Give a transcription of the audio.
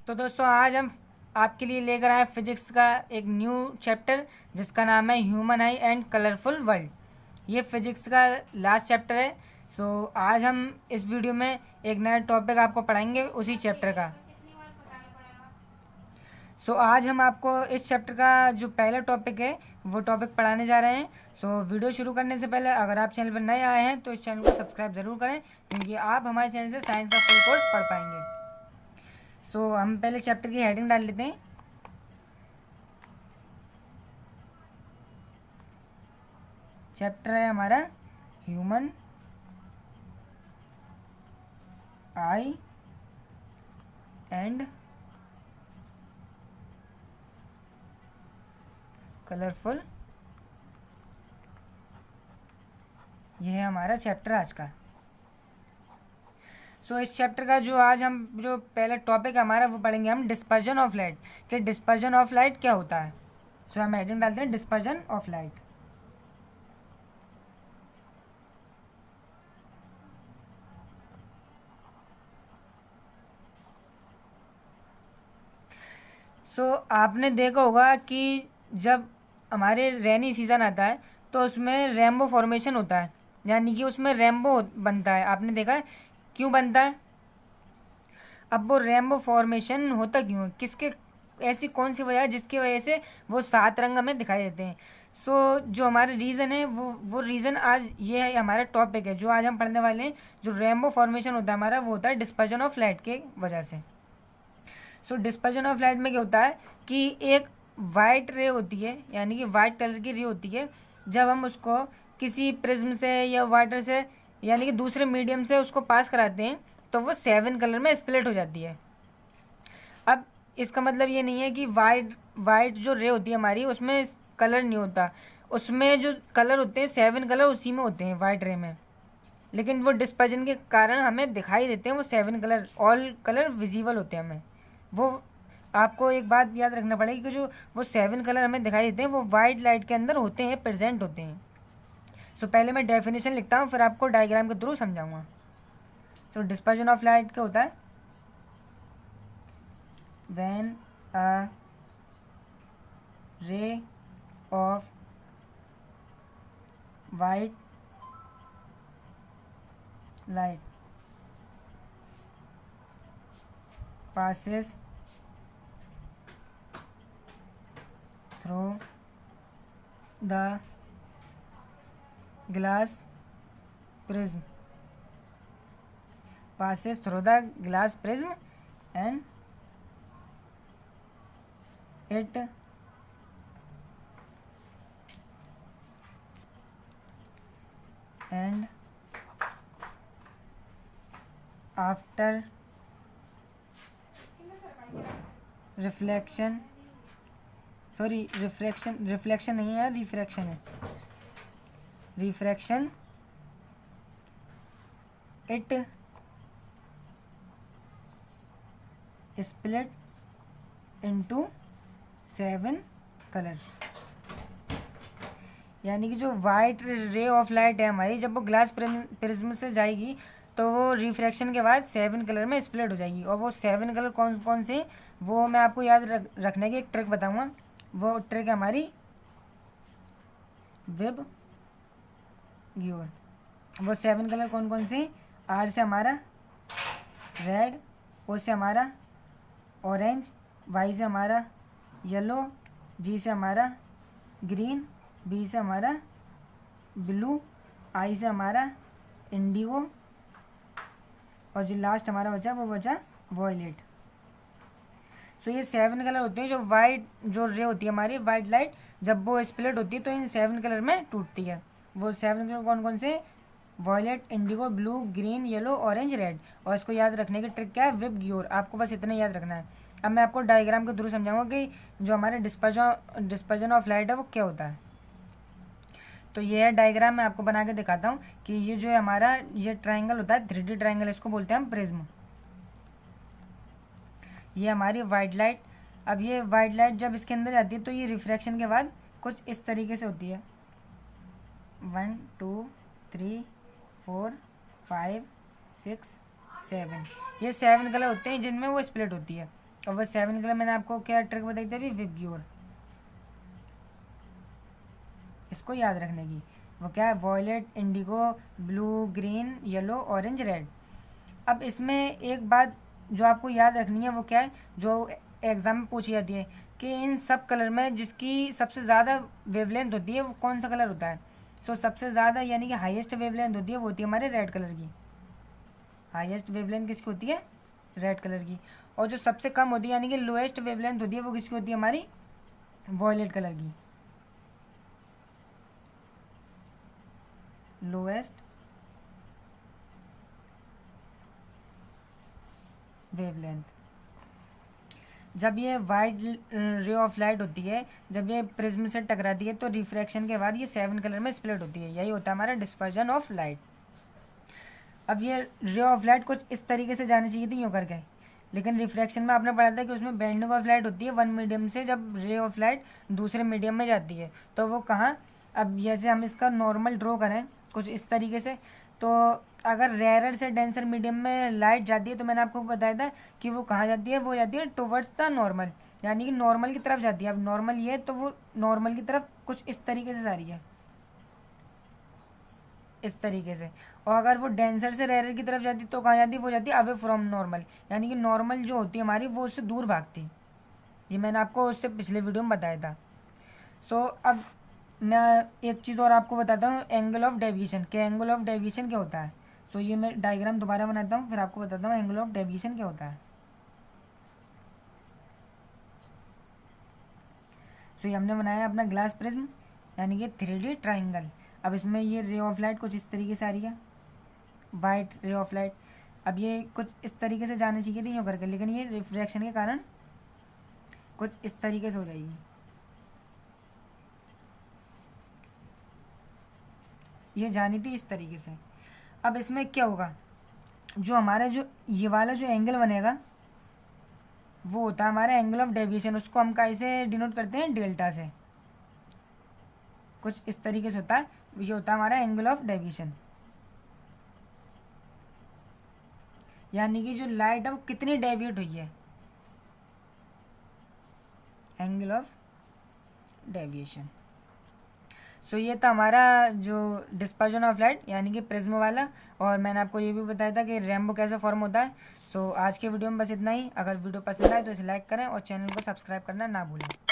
तो दोस्तों आज हम आपके लिए लेकर आए फिजिक्स का एक न्यू चैप्टर जिसका नाम है human I and colourful world. ये फिजिक्स का लास्ट चैप्टर है। आज हम इस वीडियो में एक नया टॉपिक आपको पढ़ाएंगे उसी चैप्टर का। आज हम आपको इस चैप्टर का जो पहला टॉपिक है वो टॉपिक पढ़ाने जा रहे हैं। वीडियो शुरू करने से पहले अगर आप चैनल पर नए आए हैं तो इस चैनल को सब्सक्राइब ज़रूर करें, क्योंकि आप हमारे चैनल से साइंस का फुल कोर्स पढ़ पाएंगे। हम पहले चैप्टर की हेडिंग डाल लेते हैं। चैप्टर है हमारा ह्यूमन आई एंड कलरफुल। यह है हमारा चैप्टर आज का। इस चैप्टर का जो आज हम जो पहला टॉपिक हमारा वो पढ़ेंगे हम डिस्पर्जन ऑफ लाइट। कि डिस्पर्जन ऑफ लाइट क्या होता है। हम हेडिंग डालते हैं डिस्पर्जन ऑफ लाइट। आपने देखा होगा कि जब हमारे रेनी सीज़न आता है तो उसमें रेनबो फॉर्मेशन होता है, यानी कि उसमें रेनबो बनता है। आपने देखा है क्यों बनता है। अब वो रेनबो फॉर्मेशन होता क्यों है, किसके ऐसी कौन सी वजह है जिसकी वजह से वो 7 रंग हमें दिखाई देते हैं। जो हमारे रीज़न है वो रीज़न आज ये है, हमारा टॉपिक है जो आज हम पढ़ने वाले हैं। जो रेनबो फॉर्मेशन होता है हमारा वो होता है डिस्पर्जन ऑफ लाइट के वजह से। डिस्पर्जन ऑफ लाइट में क्या होता है कि एक वाइट रे होती है, यानी कि वाइट कलर की रे होती है। जब हम उसको किसी प्रिज्म से या वाटर से यानी कि दूसरे मीडियम से उसको पास कराते हैं तो वो 7 कलर में स्प्लिट हो जाती है। अब इसका मतलब ये नहीं है कि वाइट जो रे होती है हमारी उसमें कलर नहीं होता, उसमें जो कलर होते हैं 7 कलर उसी में होते हैं वाइट रे में, लेकिन वो डिस्पर्जन के कारण हमें दिखाई देते हैं वो 7 कलर, ऑल कलर विजिबल होते हैं हमें। वो आपको एक बात याद रखना पड़ेगी कि जो वो 7 कलर हमें दिखाई देते हैं वो वाइट लाइट के अंदर होते हैं, प्रेजेंट होते हैं। पहले मैं डेफिनेशन लिखता हूँ, फिर आपको डायग्राम के थ्रू समझाऊंगा। डिस्पर्जन ऑफ लाइट क्या होता है। When a ray of white light passes through the glass prism and it and after reflection नहीं है, रिफ्रैक्शन है। Refraction it split into 7 colour, यानी कि जो वाइट रे ऑफ लाइट है हमारी जब वो ग्लास प्रिज्म से जाएगी तो वो रिफ्रैक्शन के बाद 7 कलर में स्प्लिट हो जाएगी। और वो 7 कलर कौन कौन से वो मैं आपको याद रखने की एक ट्रिक बताऊंगा। वो ट्रिक है हमारी वेब गियोर। वो 7 कलर कौन कौन से, आर से हमारा रेड, ओ से हमारा ऑरेंज, वाई से हमारा येलो, जी से हमारा ग्रीन, बी से हमारा ब्लू, आई से हमारा इंडिगो, और जो लास्ट हमारा बचा वो बचा वॉयलेट। ये 7 कलर होते हैं। जो वाइट जो रे होती है हमारी वाइट लाइट जब वो स्प्लिट होती है तो इन 7 कलर में टूटती है। वो 7 कलर कौन कौन से, violet, indigo, blue, green, yellow, orange, red. और इसको याद रखने की ट्रिक क्या है, वेब गियोर। आपको बस इतना याद रखना है। अब मैं आपको डायग्राम के थ्रू समझाऊंगा कि जो हमारे डिस्पर्जन ऑफ लाइट है वो क्या होता है। तो ये है डायग्राम, मैं आपको बना के दिखाता हूँ कि ये जो है हमारा ये ट्राइंगल होता है, 3D ट्राइंगल इसको बोलते हैं हम प्रिज्म। ये हमारी वाइट लाइट। अब ये वाइट लाइट जब इसके अंदर जाती है तो ये रिफ्रैक्शन के बाद कुछ इस तरीके से होती है। 1 2 3 4 5 6 7, ये 7 कलर होते हैं जिनमें वो स्प्लिट होती है। और वो 7 कलर मैंने आपको क्या ट्रिक बताई थी अभी, विब्ग्योर, इसको याद रखने की। वो क्या है, violet, indigo, blue, green, yellow, orange, red. अब इसमें एक बात जो आपको याद रखनी है वो क्या है, जो एग्ज़ाम में पूछी जाती है कि इन सब कलर में जिसकी सबसे ज़्यादा वेवलेंथ होती है वो कौन सा कलर होता है। सो सबसे ज़्यादा यानी कि हाईएस्ट वेवलेंथ होती है वो होती है हमारे रेड कलर की। हाईएस्ट वेवलेंथ किसकी होती है, रेड कलर की। और जो सबसे कम होती है यानी कि लोएस्ट वेवलेंथ होती है वो किसकी होती है, हमारी वॉयलेट कलर की। Lowest wavelength. जब ये वाइट रे ऑफ लाइट होती है, जब ये प्रिज्म से टकराती है तो रिफ्रैक्शन के बाद ये 7 कलर में स्प्लिट होती है, यही होता है हमारा डिस्पर्जन ऑफ लाइट। अब ये रे ऑफ लाइट कुछ इस तरीके से जानी चाहिए थी यूँ करके, लेकिन रिफ्रैक्शन में आपने पढ़ा था कि उसमें बेंडिंग ऑफ लाइट होती है वन मीडियम से, जब रे ऑफ लाइट दूसरे मीडियम में जाती है तो वो कहाँ। अब जैसे हम इसका नॉर्मल ड्रॉ करें कुछ इस तरीके से, तो अगर रेयर से डेंसर मीडियम में लाइट जाती है तो मैंने आपको बताया था कि वो कहाँ जाती है, वो जाती है टुवर्ड्स द नॉर्मल, यानी कि नॉर्मल की तरफ जाती है। अब नॉर्मल ये है तो वो नॉर्मल की तरफ कुछ इस तरीके से जा रही है, इस तरीके से। और अगर वो डेंसर से रेयर की तरफ जाती तो कहाँ जाती, वो जाती है अवे फ्रॉम नॉर्मल, यानी कि नॉर्मल जो होती है हमारी वो उससे दूर भागती। ये मैंने आपको उससे पिछले वीडियो में बताया था। सो अब मैं एक चीज़ और आपको बताता हूँ, एंगल ऑफ डेविएशन। क्या एंगल ऑफ डेविएशन क्या होता है। सो ये मैं डायग्राम दोबारा बनाता हूँ फिर आपको बताता हूँ एंगल ऑफ डेविएशन क्या होता है। सो ये हमने बनाया अपना ग्लास प्रिज्म यानी कि 3D ट्राइंगल। अब इसमें ये रे ऑफ लाइट कुछ इस तरीके से आ रही है, वाइट रे ऑफ लाइट। अब ये कुछ इस तरीके से जानी चाहिए थी यूँ करके, लेकिन ये रिफ्रैक्शन के कारण कुछ इस तरीके से हो जाएगी, ये जानी थी इस तरीके से। अब इसमें क्या होगा, जो हमारा जो ये वाला जो एंगल बनेगा वो होता है हमारा एंगल ऑफ डेविएशन, उसको हम कैसे डिनोट करते हैं, डेल्टा से। कुछ इस तरीके से होता है, ये होता है हमारा एंगल ऑफ डेविएशन, यानी कि जो लाइट है वो कितनी डेविएट हुई है, एंगल ऑफ डेविएशन। सो ये था हमारा जो डिस्पर्जन ऑफ लाइट यानी कि प्रिज्म वाला। और मैंने आपको ये भी बताया था कि रेनबो कैसे फॉर्म होता है। सो आज के वीडियो में बस इतना ही। अगर वीडियो पसंद आए तो इसे लाइक करें और चैनल को सब्सक्राइब करना ना भूलें।